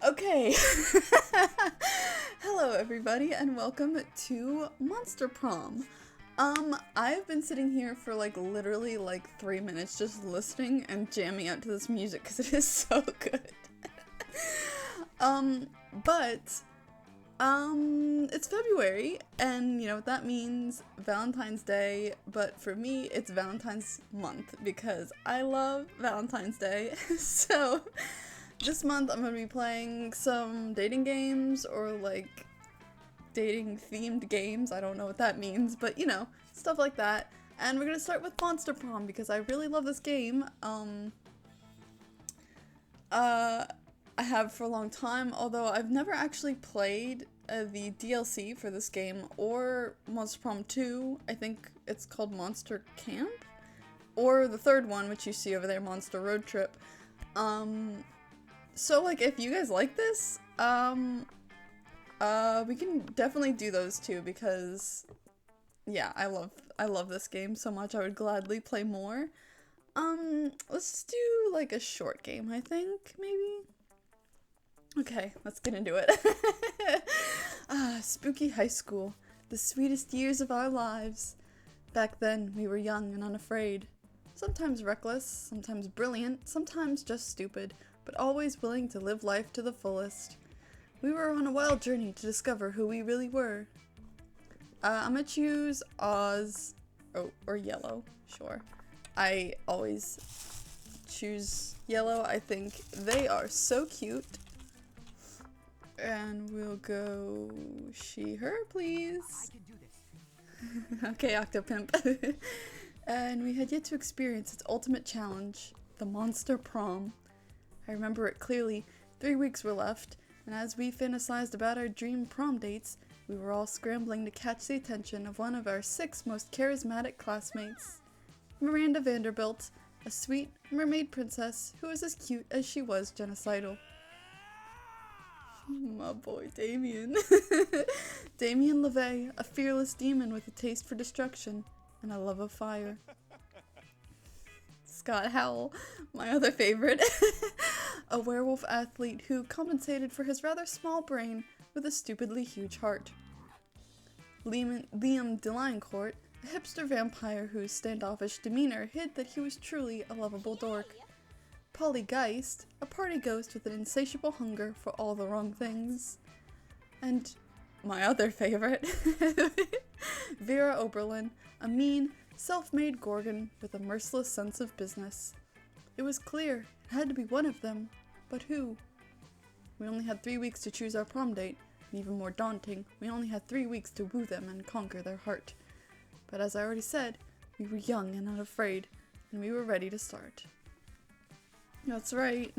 Okay. Hello everybody and welcome to Monster Prom. I've been sitting here for literally 3 minutes just listening and jamming out to this music because it is so good. But it's February and you know what that means, Valentine's Day, but for me it's Valentine's month because I love Valentine's Day. So this month I'm gonna be playing some dating games or dating themed games. I don't know what that means, but you know, stuff like that. And we're gonna start with Monster Prom because I really love this game. I have for a long time, although I've never actually played the DLC for this game or Monster Prom 2. I think it's called Monster Camp, or the third one, which you see over there, Monster Road Trip. So if you guys like this, we can definitely do those too because, yeah, I love this game so much. I would gladly play more. Let's do a short game, I think, maybe? Okay, let's get into it. Spooky high school. The sweetest years of our lives. Back then, we were young and unafraid. Sometimes reckless, sometimes brilliant, sometimes just stupid, but always willing to live life to the fullest. We were on a wild journey to discover who we really were. I'm gonna choose Oz, or yellow, sure. I always choose yellow. I think they are so cute. And we'll go she, her, please. I can do this. Okay, Octopimp. And we had yet to experience its ultimate challenge, the Monster Prom. I remember it clearly. 3 weeks were left, and as we fantasized about our dream prom dates, we were all scrambling to catch the attention of one of our 6 most charismatic classmates. Miranda Vanderbilt, a sweet mermaid princess who was as cute as she was genocidal. My boy Damien. Damien LeVay, a fearless demon with a taste for destruction and a love of fire. Scott Howell, my other favorite, a werewolf athlete who compensated for his rather small brain with a stupidly huge heart. Liam Deliancourt, a hipster vampire whose standoffish demeanor hid that he was truly a lovable dork. Polly Geist, a party ghost with an insatiable hunger for all the wrong things. And my other favorite, Vera Oberlin, a mean, self-made Gorgon with a merciless sense of business. It was clear it had to be one of them, but who? We only had 3 weeks to choose our prom date, and even more daunting, we only had 3 weeks to woo them and conquer their heart. But as I already said, we were young and unafraid, and we were ready to start. That's right,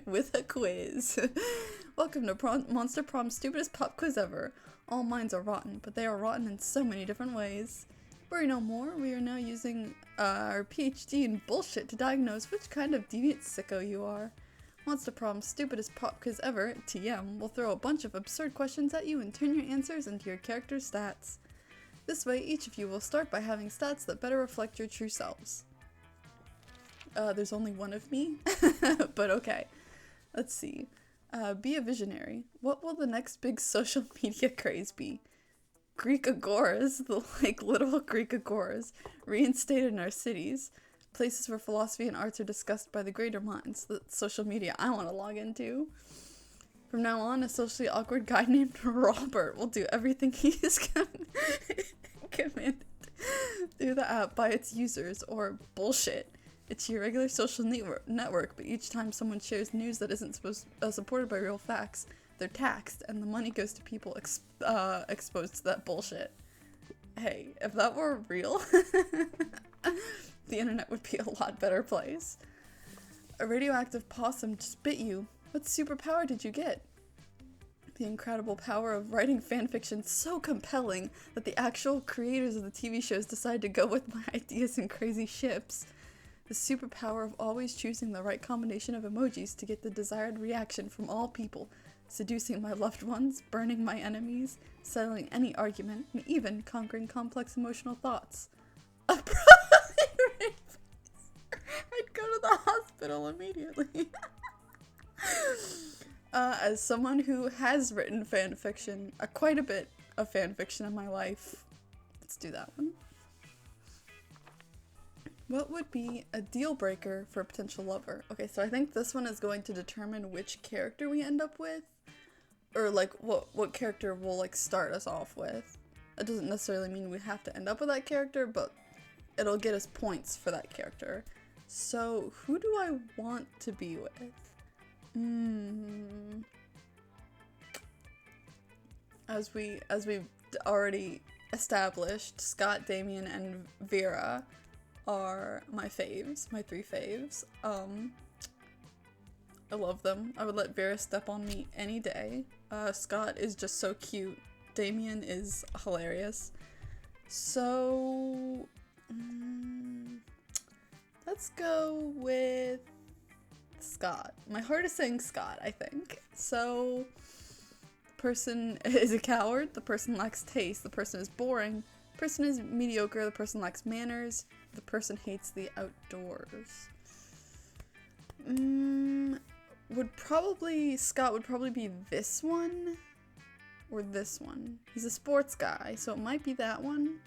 with a quiz. Welcome to Monster Prom's stupidest pop quiz ever. All minds are rotten, but they are rotten in so many different ways. Worry no more, we are now using our PhD in bullshit to diagnose which kind of deviant sicko you are. Monster Prom's stupidest pop quiz ever, TM, will throw a bunch of absurd questions at you and turn your answers into your character's stats. This way, each of you will start by having stats that better reflect your true selves. There's only one of me, but okay. Let's see. Be a visionary. What will the next big social media craze be? Greek agoras, the literal Greek agoras, reinstated in our cities. Places where philosophy and arts are discussed by the greater minds. The social media I want to log into. From now on, a socially awkward guy named Robert will do everything he is commanded through the app by its users, or bullshit. It's your regular social network, but each time someone shares news that isn't supported by real facts, they're taxed, and the money goes to people exposed to that bullshit. Hey, if that were real, the internet would be a lot better place. A radioactive possum just bit you. What superpower did you get? The incredible power of writing fanfiction so compelling that the actual creators of the TV shows decide to go with my ideas and crazy ships. The superpower of always choosing the right combination of emojis to get the desired reaction from all people, seducing my loved ones, burning my enemies, settling any argument, and even conquering complex emotional thoughts. I'd go to the hospital immediately. As someone who has written fan fiction, quite a bit of fan fiction in my life, let's do that one. What would be a deal breaker for a potential lover? Okay, so I think this one is going to determine which character we end up with, or like what character will like start us off with. That doesn't necessarily mean we have to end up with that character, but it'll get us points for that character. So who do I want to be with? As we've already established, Scott, Damien, and Vera are my faves, my 3 faves. I love them. I would let Vera step on me any day. Scott is just so cute. Damien is hilarious. So, let's go with Scott. My heart is saying Scott, I think. So, the person is a coward, the person lacks taste, the person is boring, the person is mediocre, the person lacks manners, the person hates the outdoors. Scott would probably be this one or this one. He's a sports guy, so it might be that one.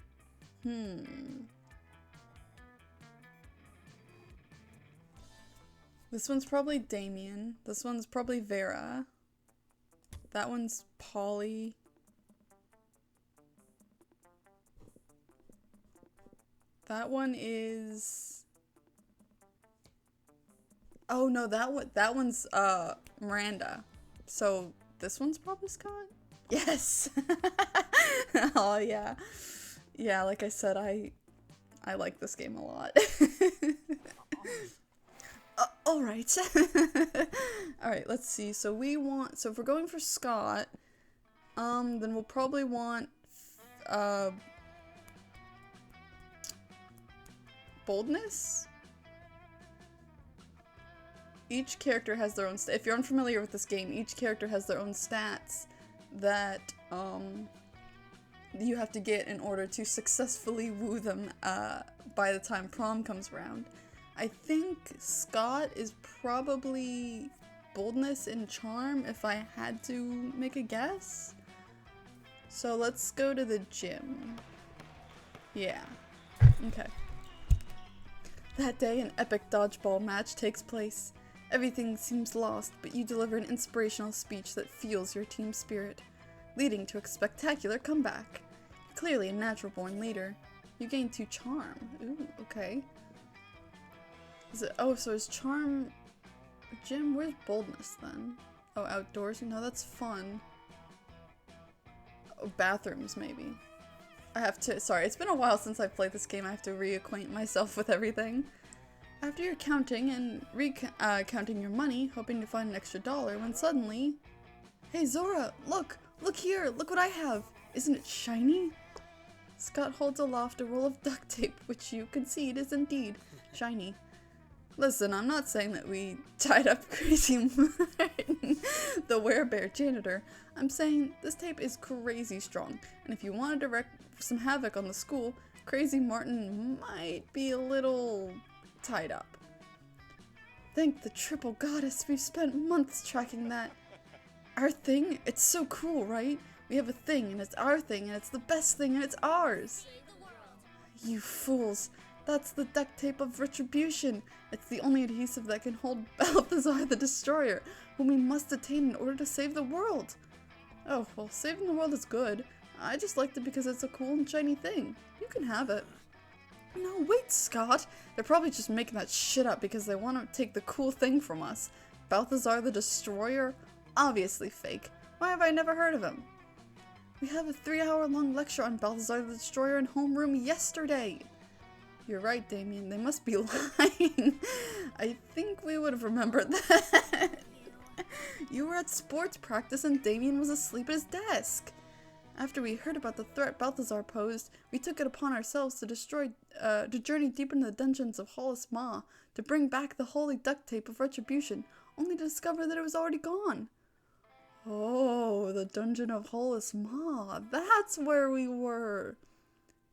This one's probably Damien. This one's probably Vera. That one's Polly. That one is... Oh no, that one's Miranda. So this one's probably Scott? Yes. Oh yeah. Yeah, like I said, I like this game a lot. Alright. Alright, let's see. So if we're going for Scott, then we'll probably want boldness? Each character has their own if you're unfamiliar with this game, each character has their own stats that you have to get in order to successfully woo them by the time prom comes around. I think Scott is probably boldness and charm if I had to make a guess. So let's go to the gym. Yeah. Okay. That day, an epic dodgeball match takes place. Everything seems lost, but you deliver an inspirational speech that fuels your team spirit, leading to a spectacular comeback. You're clearly a natural-born leader. You gain 2 charm. Ooh, okay. So is charm... Gym? Where's boldness, then? Oh, outdoors? No, that's fun. Oh, bathrooms, maybe. Sorry, it's been a while since I've played this game. I have to reacquaint myself with everything. After you're counting and counting your money, hoping to find an extra $1, when suddenly... Hey Zora, look! Look here! Look what I have! Isn't it shiny? Scott holds aloft a roll of duct tape, which you concede is indeed shiny. Listen, I'm not saying that we tied up Crazy Martin, the werebear janitor. I'm saying this tape is crazy strong, and if you wanted to wreak some havoc on the school, Crazy Martin might be a little tied up. Thank the triple goddess, we've spent months tracking that. Our thing? It's so cool, right? We have a thing, and it's our thing, and it's the best thing, and it's ours. You fools. That's the duct tape of retribution. It's the only adhesive that can hold Balthazar the Destroyer, whom we must attain in order to save the world. Oh, well, saving the world is good. I just liked it because it's a cool and shiny thing. You can have it. No, wait, Scott. They're probably just making that shit up because they want to take the cool thing from us. Balthazar the Destroyer? Obviously fake. Why have I never heard of him? We have a 3-hour-long lecture on Balthazar the Destroyer in homeroom yesterday. You're right, Damien. They must be lying. I think we would have remembered that. You were at sports practice and Damien was asleep at his desk. After we heard about the threat Balthazar posed, we took it upon ourselves to journey deep into the dungeons of Hollis Maw to bring back the holy duct tape of retribution, only to discover that it was already gone. Oh, the dungeon of Hollis Maw. That's where we were.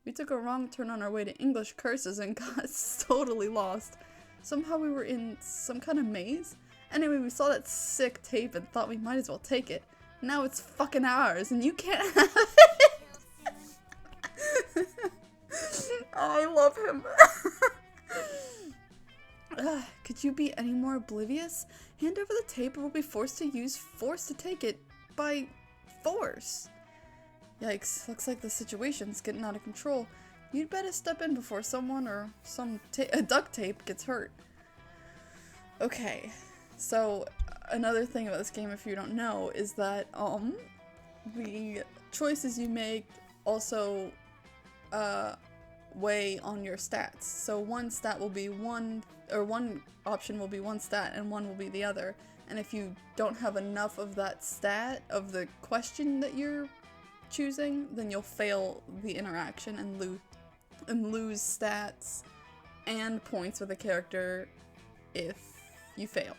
We took a wrong turn on our way to English curses and got totally lost. Somehow we were in some kind of maze, Anyway, we saw that sick tape and thought we might as well take it. Now it's fucking ours, and you can't have it! Oh, I love him. Could you be any more oblivious? Hand over the tape or we'll be forced to use force to take it by force. Yikes, looks like the situation's getting out of control. You'd better step in before someone or some duct tape gets hurt. Okay, so another thing about this game, if you don't know, is that the choices you make also weigh on your stats. So one stat will be one option will be one stat and one will be the other. And if you don't have enough of that stat of the question that you're choosing, then you'll fail the interaction and lose stats and points with a character if you fail.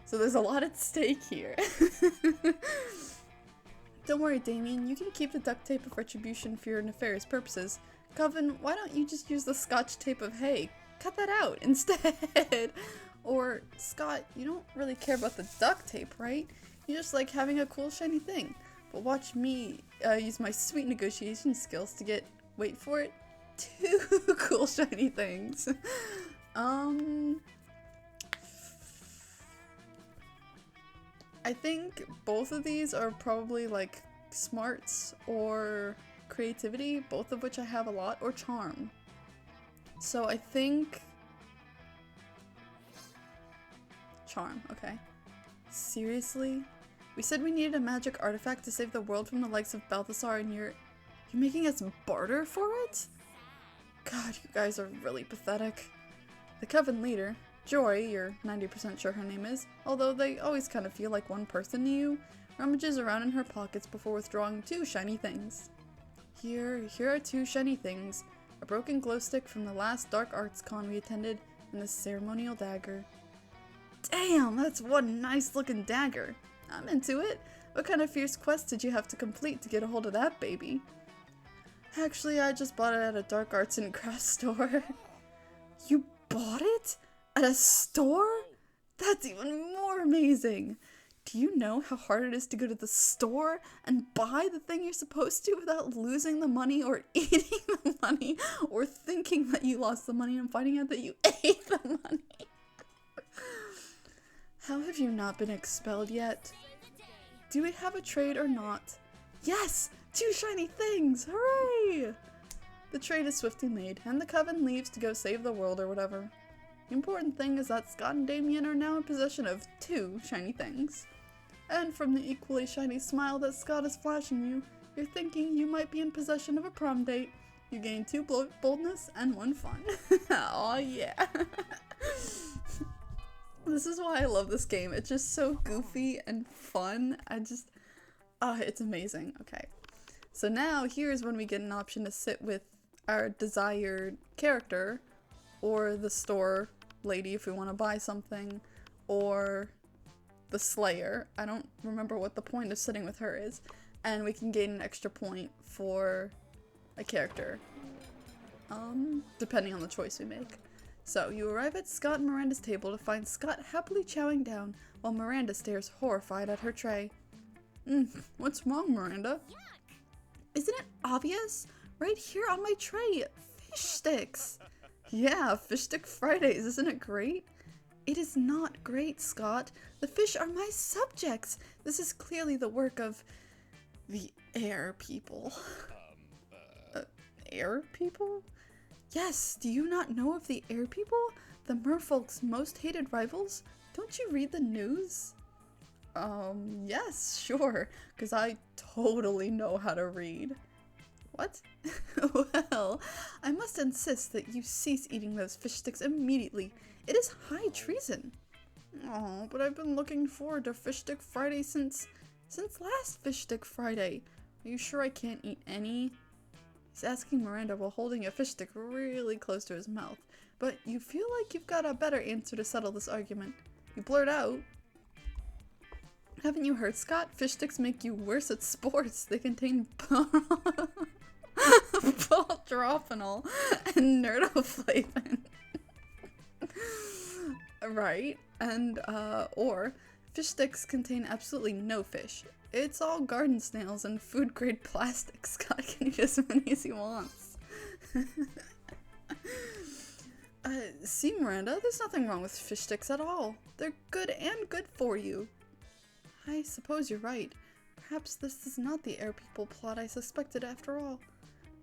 So there's a lot at stake here. Don't worry, Damien, you can keep the duct tape of retribution for your nefarious purposes. Coven, why don't you just use the scotch tape of hay? Cut that out instead. Or, Scott, you don't really care about the duct tape, right? You just like having a cool shiny thing. But watch me use my sweet negotiation skills to get, wait for it, 2 cool shiny things. I think both of these are probably like smarts or creativity, both of which I have a lot, or charm. So I think charm, okay. Seriously? We said we needed a magic artifact to save the world from the likes of Balthasar and you're making us barter for it? God, you guys are really pathetic. The Coven leader, Joy, you're 90% sure her name is, although they always kind of feel like one person to you, rummages around in her pockets before withdrawing 2 shiny things. Here are 2 shiny things, a broken glow stick from the last dark arts con we attended, and this ceremonial dagger. Damn, that's one nice looking dagger. I'm into it. What kind of fierce quest did you have to complete to get a hold of that baby? Actually, I just bought it at a dark arts and crafts store. You bought it? At a store? That's even more amazing! Do you know how hard it is to go to the store and buy the thing you're supposed to without losing the money or eating the money or thinking that you lost the money and finding out that you ate the money? How have you not been expelled yet? Do we have a trade or not? Yes! 2 shiny things! Hooray! The trade is swiftly made, and the Coven leaves to go save the world or whatever. The important thing is that Scott and Damien are now in possession of 2 shiny things. And from the equally shiny smile that Scott is flashing you, you're thinking you might be in possession of a prom date. You gain 2 boldness and 1 fun. Aw, yeah. This is why I love this game. It's just so goofy and fun. It's amazing. Okay. So now here's when we get an option to sit with our desired character, or the store lady if we want to buy something, or the Slayer. I don't remember what the point of sitting with her is. And we can gain an extra point for a character, depending on the choice we make. So, you arrive at Scott and Miranda's table to find Scott happily chowing down, while Miranda stares horrified at her tray. What's wrong, Miranda? Isn't it obvious? Right here on my tray, fish sticks! Yeah, Fish Stick Fridays, isn't it great? It is not great, Scott. The fish are my subjects. This is clearly the work of the air people. Air people? Yes, do you not know of the air people? The merfolk's most hated rivals? Don't you read the news? Yes, sure, because I totally know how to read. What? Well, I must insist that you cease eating those fish sticks immediately. It is high treason. Oh, but I've been looking forward to Fish Stick Friday since last Fish Stick Friday. Are you sure I can't eat any? He's asking Miranda while holding a fish stick really close to his mouth. But you feel like you've got a better answer to settle this argument. You blurt out, haven't you heard, Scott? Fish sticks make you worse at sports. They contain polydrophenol and nerdoflavin. Right? And, or, fish sticks contain absolutely no fish. It's all garden snails and food-grade plastic. Scott can eat as many as he wants. See, Miranda, there's nothing wrong with fish sticks at all. They're good and good for you. I suppose you're right. Perhaps this is not the air people plot I suspected after all.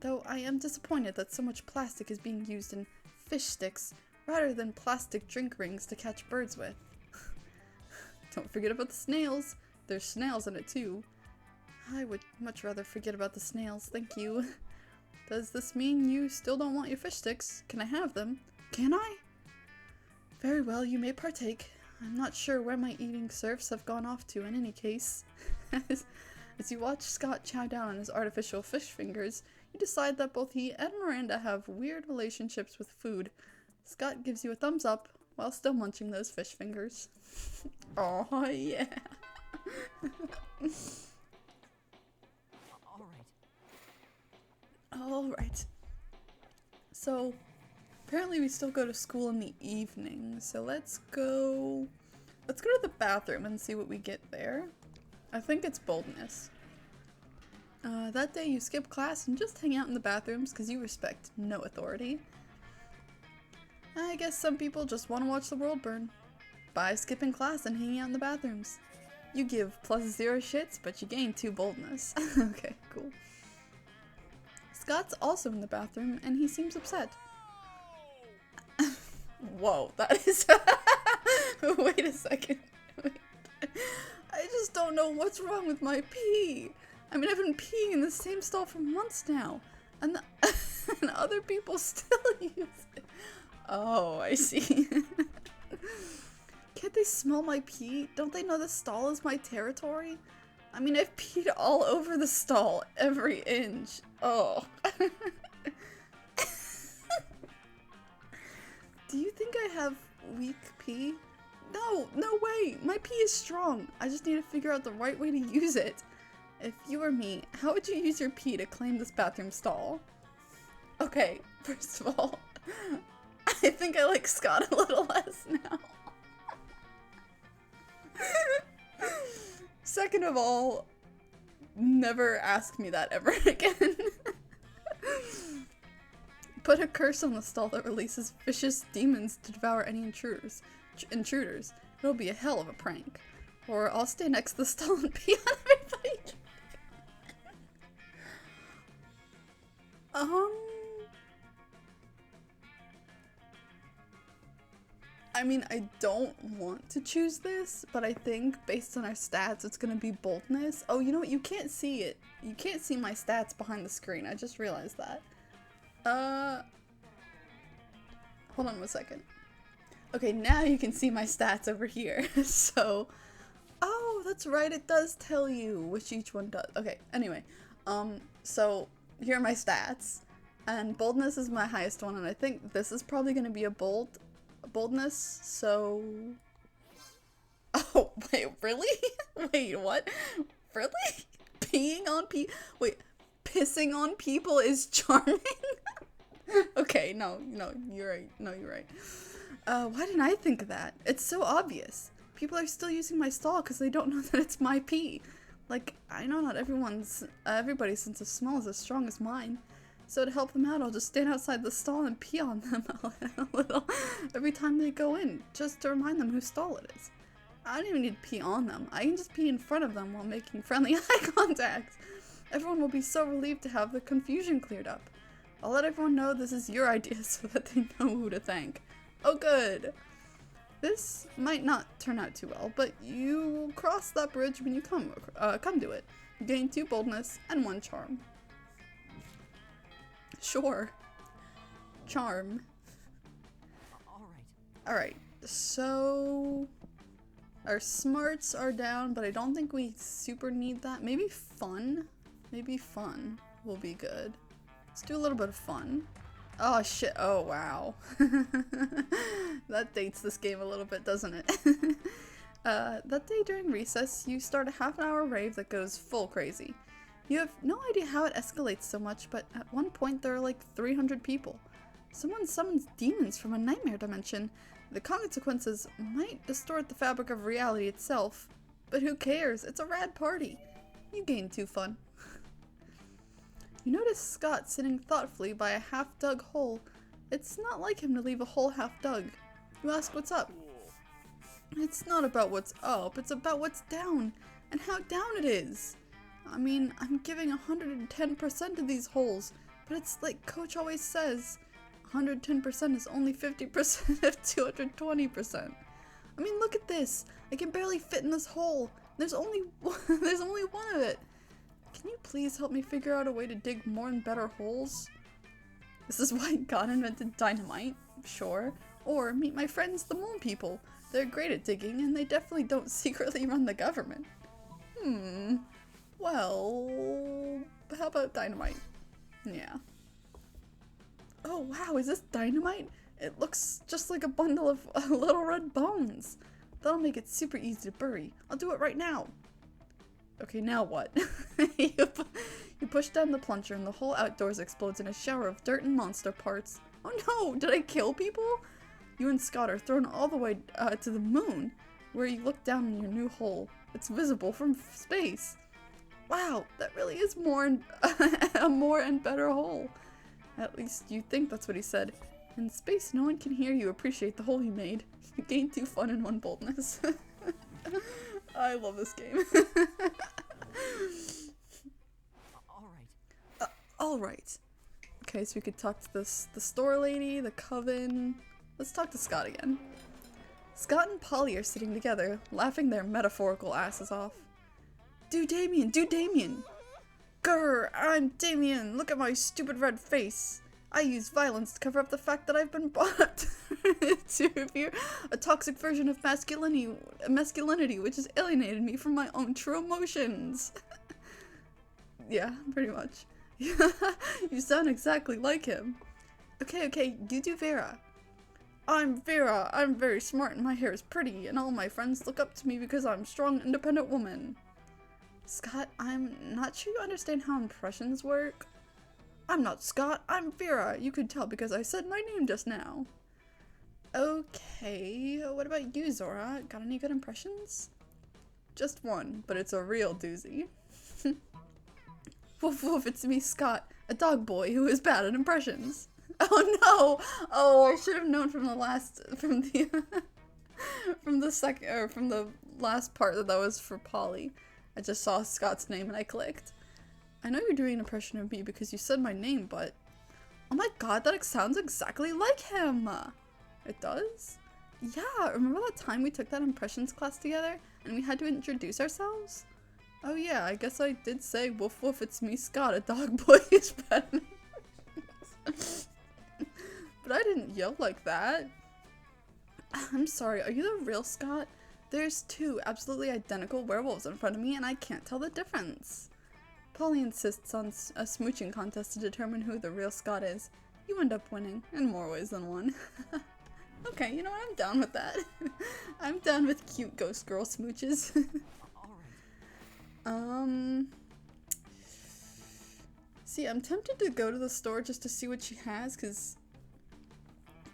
Though I am disappointed that so much plastic is being used in fish sticks rather than plastic drink rings to catch birds with. Don't forget about the snails. There's snails in it too. I would much rather forget about the snails, thank you. Does this mean you still don't want your fish sticks? Can I have them? Can I? Very well, you may partake. I'm not sure where my eating serfs have gone off to in any case. As you watch Scott chow down on his artificial fish fingers, you decide that both he and Miranda have weird relationships with food. Scott gives you a thumbs up while still munching those fish fingers. Oh yeah. Alright. So, apparently we still go to school in the evening, so let's go to the bathroom and see what we get there. I think it's boldness. That day you skip class and just hang out in the bathrooms because you respect no authority. I guess some people just want to watch the world burn by skipping class and hanging out in the bathrooms. You give +0 shits, but you gain 2 boldness. Okay, cool. Scott's also in the bathroom, and he seems upset. Whoa, that is... Wait a second. Wait. I just don't know what's wrong with my pee. I mean, I've been peeing in the same stall for months now, and, and other people still use it. Oh, I see. Can't they smell my pee? Don't they know the stall is my territory? I mean, I've peed all over the stall, every inch. Oh. Do you think I have weak pee? No, no way. My pee is strong. I just need to figure out the right way to use it. If you were me, how would you use your pee to claim this bathroom stall? Okay, first of all, I think I like Scott a little less now. Second of all, never ask me that ever again. Put a curse on the stall that releases vicious demons to devour any intruders. It'll be a hell of a prank. Or I'll stay next to the stall and pee on everybody. I mean, I don't want to choose this, but I think based on our stats, it's gonna be boldness. Oh, you know what? You can't see it. You can't see my stats behind the screen. I just realized that. Hold on one second. Okay, now you can see my stats over here. So, oh, that's right. It does tell you which each one does. Okay, anyway. So here are my stats. And boldness is my highest one, and I think this is probably gonna be a boldness, so... Oh, wait, really? Wait, what? Really? Peeing on wait, pissing on people is charming? Okay, no, you're right. No, you're right. Why didn't I think of that? It's so obvious. People are still using my stall because they don't know that it's my pee. Like, I know not everybody's sense of smell is as strong as mine. So to help them out, I'll just stand outside the stall and pee on them a little every time they go in, just to remind them whose stall it is. I don't even need to pee on them. I can just pee in front of them while making friendly eye contact. Everyone will be so relieved to have the confusion cleared up. I'll let everyone know this is your idea so that they know who to thank. Oh, good. This might not turn out too well, but you will cross that bridge when you come to it. You gain 2 boldness and 1 charm. Sure. Charm. Alright, so our smarts are down, but I don't think we super need that. Maybe fun? Maybe fun will be good. Let's do a little bit of fun. Oh shit, oh wow. That dates this game a little bit, doesn't it? That day during recess, you start a half-an-hour rave that goes full crazy. You have no idea how it escalates so much, but at one point there are like 300 people. Someone summons demons from a nightmare dimension, The consequences might distort the fabric of reality itself, but who cares? It's a rad party. You gain 2 fun. You notice Scott sitting thoughtfully by a half-dug hole. It's not like him to leave a hole half-dug. You ask what's up. It's not about what's up, it's about what's down, and how down it is. I mean, I'm giving 110% of these holes, but it's like Coach always says, 110% is only 50% of 220%. I mean, look at this. I can barely fit in this hole. There's only one of it. Can you please help me figure out a way to dig more and better holes? This is why God invented dynamite, sure. Or meet my friends, the mole people. They're great at digging, and they definitely don't secretly run the government. Well, how about dynamite? Yeah. Oh wow, is this dynamite? It looks just like a bundle of little red bones. That'll make it super easy to bury. I'll do it right now. Okay, now what? You push down the plunger and the whole outdoors explodes in a shower of dirt and monster parts. Oh no, did I kill people? You and Scott are thrown all the way to the moon, where you look down in your new hole. It's visible from space. Wow, that really is a more and better hole. At least you think that's what he said. In space, no one can hear you appreciate the hole you made. You gain 2 fun and 1 boldness. I love this game. Alright. Okay, so we could talk to the store lady, the coven. Let's talk to Scott again. Scott and Polly are sitting together, laughing their metaphorical asses off. Do Damien! Do Damien! Grr! I'm Damien! Look at my stupid red face! I use violence to cover up the fact that I've been brought up to revere a toxic version of masculinity which has alienated me from my own true emotions. Yeah, pretty much. You sound exactly like him. Okay, you do Vera. I'm Vera. I'm very smart and my hair is pretty, and all my friends look up to me because I'm a strong, independent woman. Scott, I'm not sure you understand how impressions work. I'm not Scott, I'm Vera. You could tell because I said my name just now. Okay, what about you, Zora? Got any good impressions? Just one, but it's a real doozy. Woof woof, it's me, Scott, a dog boy who is bad at impressions. Oh no! Oh, I should have known from the last part that was for Polly. I just saw Scott's name and I clicked. I know you're doing an impression of me because you said my name, but oh my god, that sounds exactly like him! It does? Yeah, remember that time we took that impressions class together and we had to introduce ourselves? Oh yeah, I guess I did say woof woof, it's me, Scott, a dog boy who's bad at impressions. But I didn't yell like that. I'm sorry, are you the real Scott? There's 2 absolutely identical werewolves in front of me and I can't tell the difference. Polly insists on a smooching contest to determine who the real Scott is. You end up winning, in more ways than one. Okay, you know what, I'm down with that. I'm down with cute ghost girl smooches. See, I'm tempted to go to the store just to see what she has, because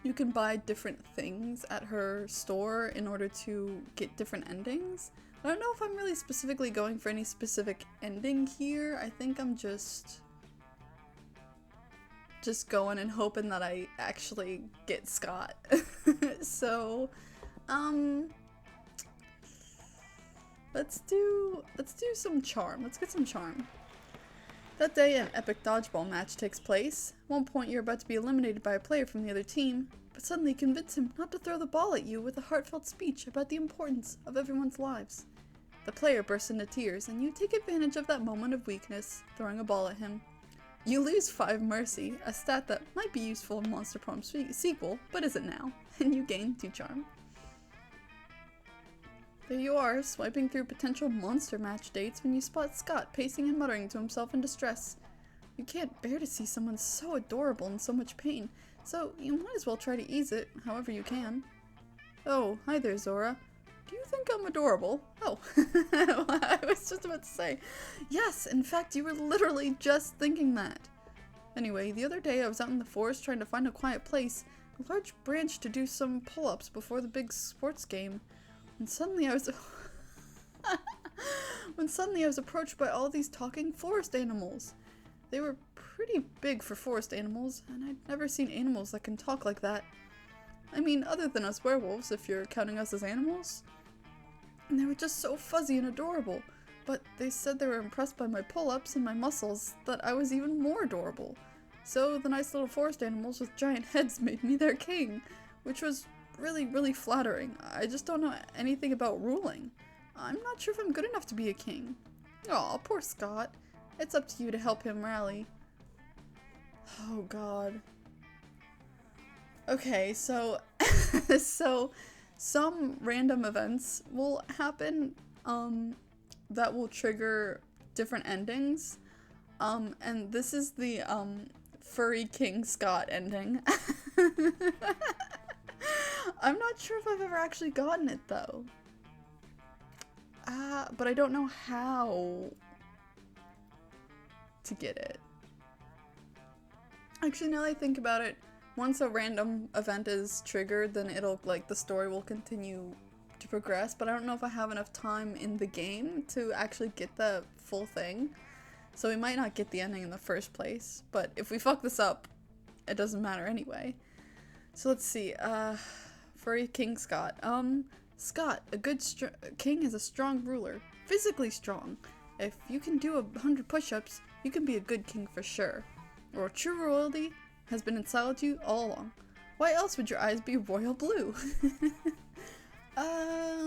you can buy different things at her store in order to get different endings. I don't know if I'm really specifically going for any specific ending here. I think I'm just going and hoping that I actually get Scott. So, let's do some charm. Let's get some charm. That day, an epic dodgeball match takes place. At one point, you're about to be eliminated by a player from the other team, but suddenly convince him not to throw the ball at you with a heartfelt speech about the importance of everyone's lives. The player bursts into tears, and you take advantage of that moment of weakness, throwing a ball at him. You lose 5 mercy, a stat that might be useful in Monster Prom sequel, but isn't now, and you gain 2 charm. There you are, swiping through potential monster match dates when you spot Scott pacing and muttering to himself in distress. You can't bear to see someone so adorable in so much pain, so you might as well try to ease it, however you can. Oh, hi there, Zora. Do you think I'm adorable? Oh, I was just about to say. Yes, in fact, you were literally just thinking that. Anyway, the other day I was out in the forest trying to find a quiet place a large branch to do some pull-ups before the big sports game. And suddenly I was approached by all these talking forest animals. They were pretty big for forest animals, and I'd never seen animals that can talk like that. I mean, other than us werewolves, if you're counting us as animals. And they were just so fuzzy and adorable. But they said they were impressed by my pull-ups and my muscles, that I was even more adorable. So the nice little forest animals with giant heads made me their king, which was really, really flattering. I just don't know anything about ruling. I'm not sure if I'm good enough to be a king. Aw, poor Scott. It's up to you to help him rally. Oh god. Okay, so so some random events will happen that will trigger different endings. And this is the Furry King Scott ending. I'm not sure if I've ever actually gotten it though. But I don't know how to get it. Actually, now that I think about it, once a random event is triggered, then it'll, like, the story will continue to progress, but I don't know if I have enough time in the game to actually get the full thing. So we might not get the ending in the first place, but if we fuck this up, it doesn't matter anyway. So let's see, Furry King Scott. Scott, a good king is a strong ruler, physically strong. If you can do 100 push-ups, you can be a good king for sure. Or true royalty has been inside you all along. Why else would your eyes be royal blue? That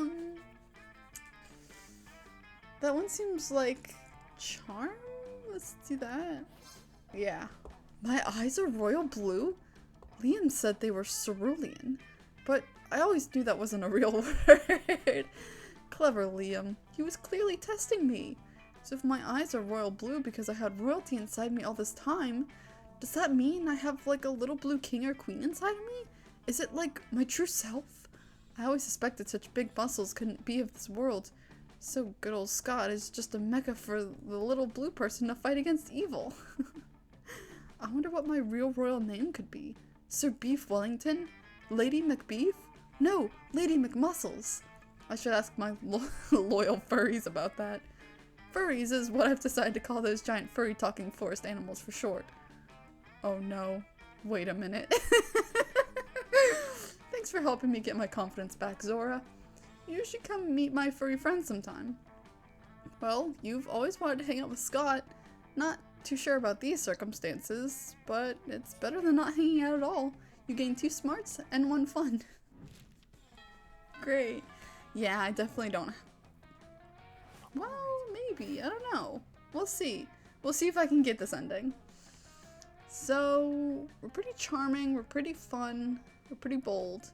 one seems like charm? Let's do that. Yeah. My eyes are royal blue? Liam said they were cerulean, but I always knew that wasn't a real word. Clever Liam. He was clearly testing me. So if my eyes are royal blue because I had royalty inside me all this time, does that mean I have like a little blue king or queen inside of me? Is it like my true self? I always suspected such big muscles couldn't be of this world. So good old Scott is just a mecca for the little blue person to fight against evil. I wonder what my real royal name could be. Sir Beef Wellington? Lady McBeef? No, Lady McMuscles. I should ask my loyal furries about that. Furries is what I've decided to call those giant furry talking forest animals for short. Oh no. Wait a minute. Thanks for helping me get my confidence back, Zora. You should come meet my furry friends sometime. Well, you've always wanted to hang out with Scott. Not too sure about these circumstances, but it's better than not hanging out at all. You gain 2 smarts and 1 fun. Great. Yeah, I definitely don't. Well, maybe. I don't know. We'll see. We'll see if I can get this ending. So, we're pretty charming, we're pretty fun, we're pretty bold.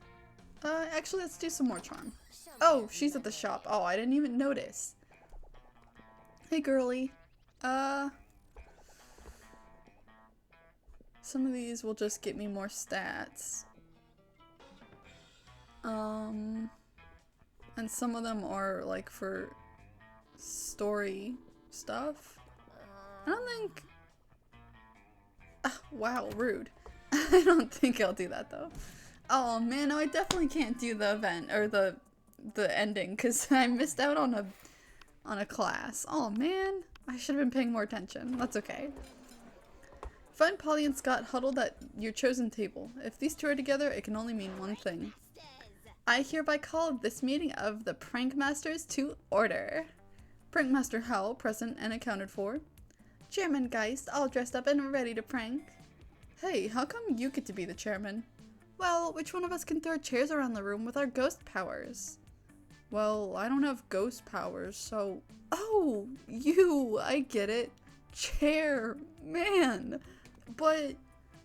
Actually, let's do some more charm. Oh, she's at the shop. Oh, I didn't even notice. Hey, girly. Some of these will just get me more stats. And some of them are, like, for story stuff. I don't think... wow, rude. I don't think I'll do that, though. Oh, man, no, I definitely can't do the event, or the ending, because I missed out on a class. Oh, man. I should have been paying more attention. That's okay. Find Polly and Scott huddled at your chosen table. If these two are together, it can only mean one thing. I hereby call this meeting of the Prank Masters to order. Prankmaster Howell, present and accounted for. Chairman Geist, all dressed up and ready to prank. Hey, how come you get to be the chairman? Well, which one of us can throw chairs around the room with our ghost powers? Well, I don't have ghost powers, so... Oh, you! I get it. Chair, man. But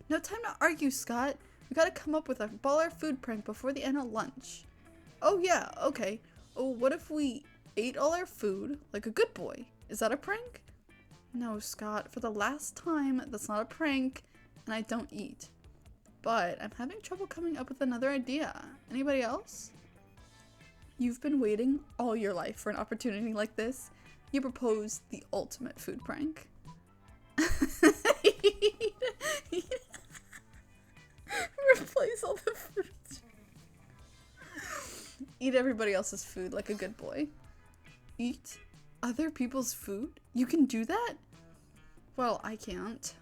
no time to argue, Scott. We gotta come up with a baller food prank before the end of lunch. Oh yeah, okay. Oh, what if we ate all our food like a good boy? Is that a prank? No, Scott, for the last time, that's not a prank, and I don't eat. But I'm having trouble coming up with another idea. Anybody else? You've been waiting all your life for an opportunity like this. You proposed the ultimate food prank. Replace all the food. Eat everybody else's food like a good boy. Eat other people's food? You can do that? Well, I can't.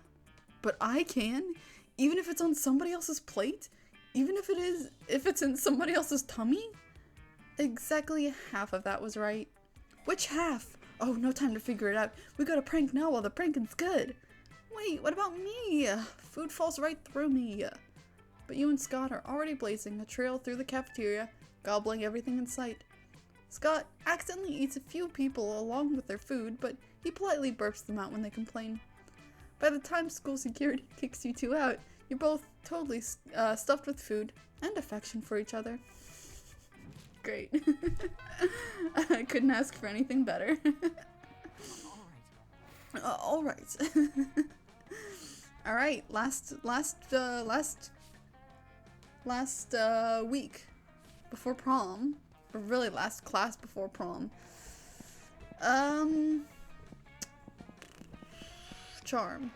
But I can? Even if it's on somebody else's plate? Even if it's in somebody else's tummy? Exactly half of that was right. Which half? Oh, no time to figure it out. We gotta prank now while the pranking's good. Wait, what about me? Food falls right through me. But you and Scott are already blazing a trail through the cafeteria, gobbling everything in sight. Scott accidentally eats a few people along with their food, but he politely burps them out when they complain. By the time school security kicks you two out, you're both totally stuffed with food and affection for each other. Great. I couldn't ask for anything better. Alright. Alright, last week before prom, or really last class before prom. Charm.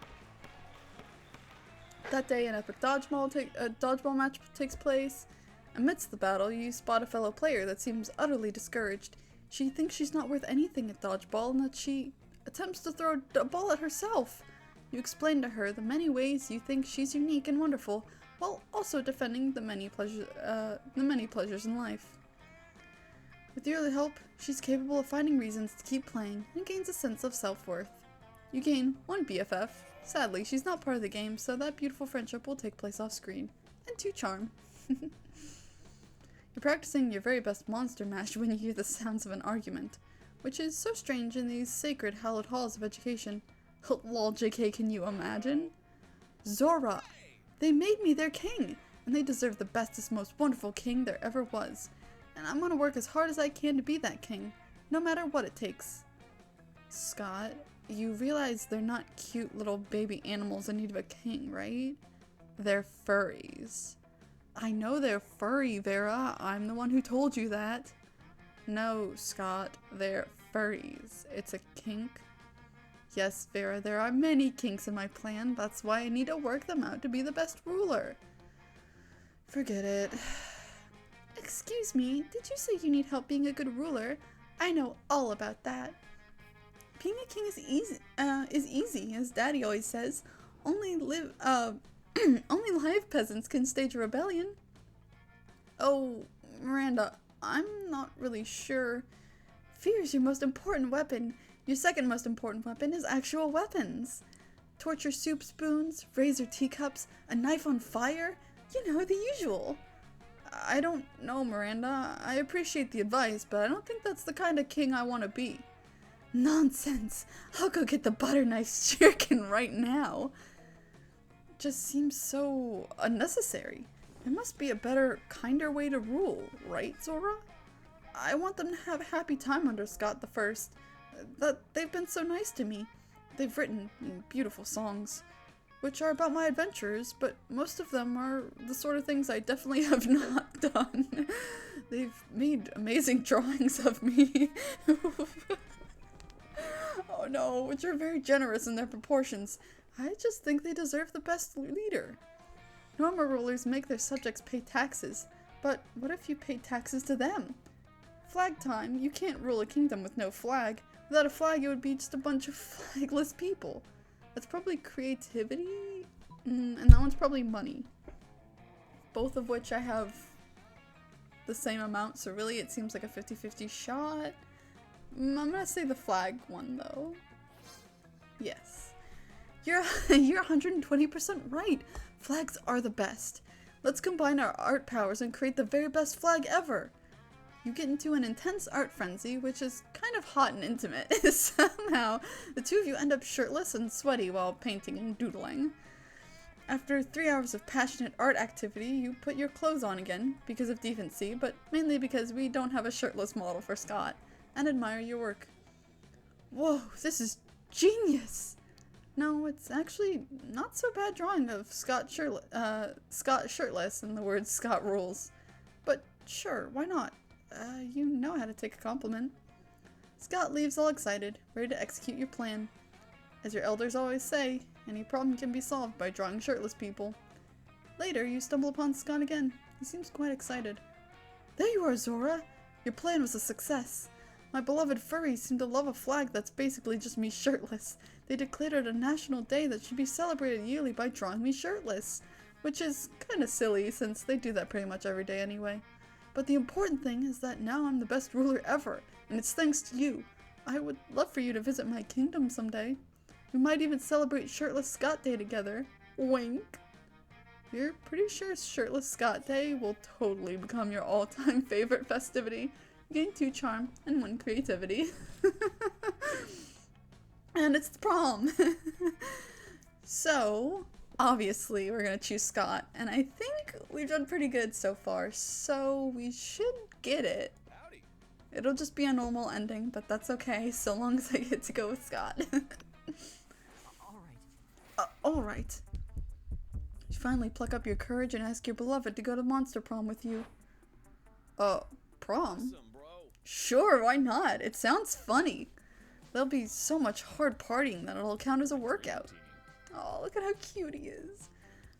That day, an epic dodgeball match takes place. Amidst the battle, you spot a fellow player that seems utterly discouraged. She thinks she's not worth anything at dodgeball and that she attempts to throw a ball at herself. You explain to her the many ways you think she's unique and wonderful, while also defending the many pleasures in life. With your help, she's capable of finding reasons to keep playing and gains a sense of self-worth. You gain one BFF. Sadly, she's not part of the game, so that beautiful friendship will take place off-screen. And 2 charm. You're practicing your very best monster mash when you hear the sounds of an argument, which is so strange in these sacred, hallowed halls of education. Lol, JK, can you imagine? Zora! They made me their king, and they deserve the bestest, most wonderful king there ever was. And I'm gonna work as hard as I can to be that king, no matter what it takes. Scott, you realize they're not cute little baby animals in need of a king, right? They're furries. I know they're furry, Vera. I'm the one who told you that. No, Scott, they're furries. It's a kink. Yes, Vera, there are many kinks in my plan. That's why I need to work them out to be the best ruler. Forget it. Excuse me, did you say you need help being a good ruler? I know all about that. Being a king is easy, as Daddy always says. Only live peasants can stage a rebellion. Oh, Miranda, I'm not really sure. Fear is your most important weapon. Your second most important weapon is actual weapons. Torture soup spoons, razor teacups, a knife on fire. You know, the usual. I don't know, Miranda. I appreciate the advice, but I don't think that's the kind of king I want to be. Nonsense. I'll go get the butter knife shuriken right now. Just seems so unnecessary. There must be a better, kinder way to rule, right, Zora? I want them to have a happy time under Scott the First. That they've been so nice to me. They've written beautiful songs, which are about my adventures, but most of them are the sort of things I definitely have not done. They've made amazing drawings of me. Oh no, which are very generous in their proportions. I just think they deserve the best leader. Normal rulers make their subjects pay taxes, but what if you paid taxes to them? Flag time, you can't rule a kingdom with no flag. Without a flag, it would be just a bunch of flagless people. That's probably creativity, and that one's probably money. Both of which I have the same amount, so really it seems like a 50-50 shot. I'm gonna say the flag one, though. Yes. You're 120% right. Flags are the best. Let's combine our art powers and create the very best flag ever. You get into an intense art frenzy, which is kind of hot and intimate. Somehow, the two of you end up shirtless and sweaty while painting and doodling. After 3 hours of passionate art activity, you put your clothes on again, because of decency, but mainly because we don't have a shirtless model for Scott, and admire your work. Whoa, this is genius! No, it's actually not so bad drawing of Scott shirtless in the words Scott rules. But sure, why not? You know how to take a compliment. Scott leaves all excited, ready to execute your plan. As your elders always say, any problem can be solved by drawing shirtless people. Later, you stumble upon Scott again. He seems quite excited. There you are, Zora! Your plan was a success. My beloved furries seem to love a flag that's basically just me shirtless. They declared it a national day that should be celebrated yearly by drawing me shirtless. Which is kinda silly, since they do that pretty much every day anyway. But the important thing is that now I'm the best ruler ever, and it's thanks to you. I would love for you to visit my kingdom someday. We might even celebrate Shirtless Scott Day together. Wink. You're pretty sure Shirtless Scott Day will totally become your all-time favorite festivity. You gain 2 charm and 1 creativity. And it's the prom! So, obviously we're gonna choose Scott, and I think we've done pretty good so far, so we should get it. It'll just be a normal ending, but that's okay, so long as I get to go with Scott. Alright. You finally pluck up your courage and ask your beloved to go to Monster Prom with you. Prom? Awesome, bro. Sure, why not? It sounds funny. There'll be so much hard partying that it'll count as a workout. Oh, look at how cute he is.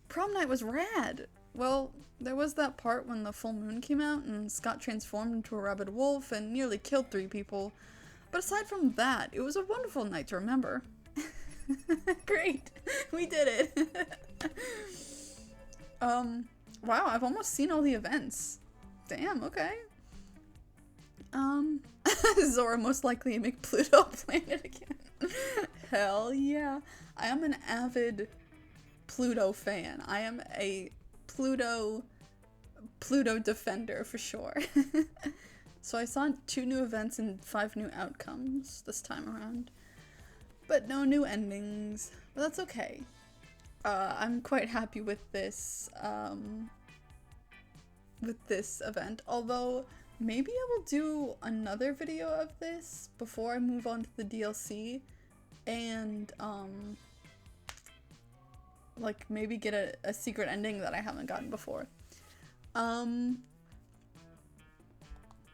Prom night was rad. Well, there was that part when the full moon came out and Scott transformed into a rabid wolf and nearly killed 3 people. But aside from that, it was a wonderful night to remember. Great! We did it! Wow, I've almost seen all the events. Damn, okay. Zora most likely make Pluto planet again. Hell yeah. I am an avid Pluto fan. I am a Pluto defender for sure. So I saw 2 new events and 5 new outcomes this time around. But no new endings. But that's okay. I'm quite happy with this event. Although, maybe I will do another video of this before I move on to the DLC. And, like, maybe get a secret ending that I haven't gotten before.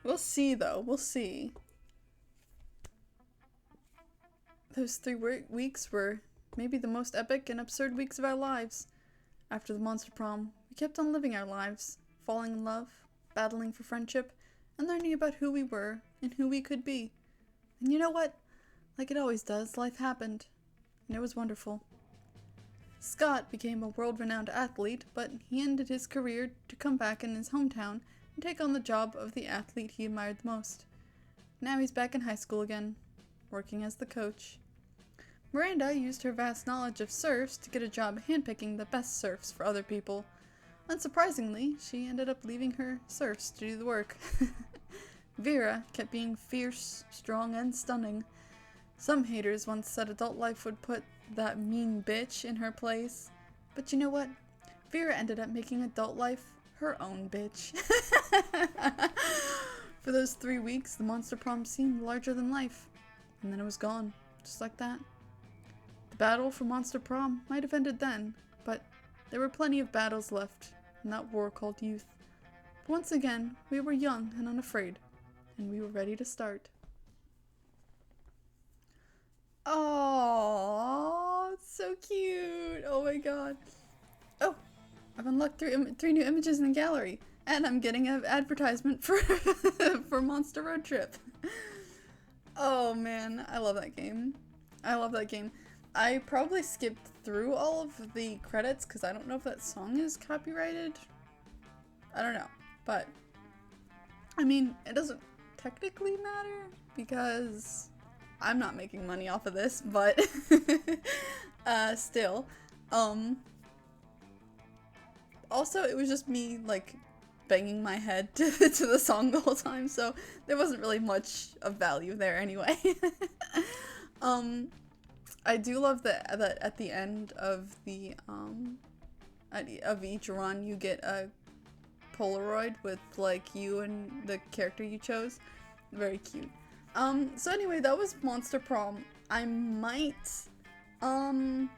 We'll see, though. We'll see. Those 3 weeks were maybe the most epic and absurd weeks of our lives. After the Monster Prom, we kept on living our lives, falling in love, battling for friendship, and learning about who we were and who we could be. And you know what? Like it always does, life happened. And it was wonderful. Scott became a world-renowned athlete, but he ended his career to come back in his hometown and take on the job of the athlete he admired the most. Now he's back in high school again, working as the coach. Miranda used her vast knowledge of surfs to get a job handpicking the best surfs for other people. Unsurprisingly, she ended up leaving her surfs to do the work. Vera kept being fierce, strong, and stunning. Some haters once said adult life would put that mean bitch in her place. But you know what? Vera ended up making adult life her own bitch. For those 3 weeks, the Monster Prom seemed larger than life. And then it was gone, just like that. The battle for Monster Prom might have ended then, but there were plenty of battles left in that war called youth. But once again, we were young and unafraid, and we were ready to start. Oh, it's so cute! Oh my god. Oh, I've unlocked 3 new images in the gallery, and I'm getting an advertisement for for Monster Road Trip. Oh man, I love that game. I love that game. I probably skipped through all of the credits because I don't know if that song is copyrighted. I don't know, but I mean, it doesn't technically matter because I'm not making money off of this, but still. Also, it was just me, like, banging my head to the song the whole time, so there wasn't really much of value there anyway. I do love that at the end of the of each run you get a Polaroid with like you and the character you chose. Very cute. So anyway, that was Monster Prom. I might come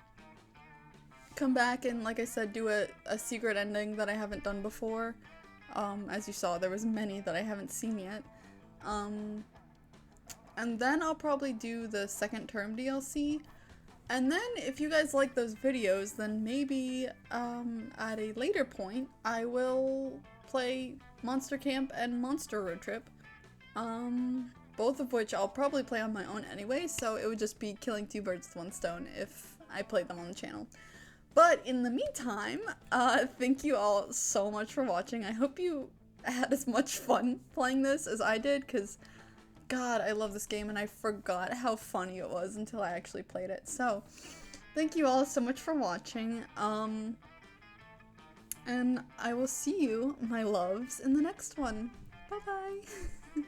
back and, like I said, do a secret ending that I haven't done before. As you saw, there was many that I haven't seen yet. And then I'll probably do the second term DLC. And then if you guys like those videos, then maybe at a later point I will play Monster Camp and Monster Road Trip. Both of which I'll probably play on my own anyway, so it would just be killing two birds with one stone if I played them on the channel. But in the meantime, thank you all so much for watching. I hope you had as much fun playing this as I did, because God, I love this game and I forgot how funny it was until I actually played it. So, thank you all so much for watching, and I will see you, my loves, in the next one. Bye bye!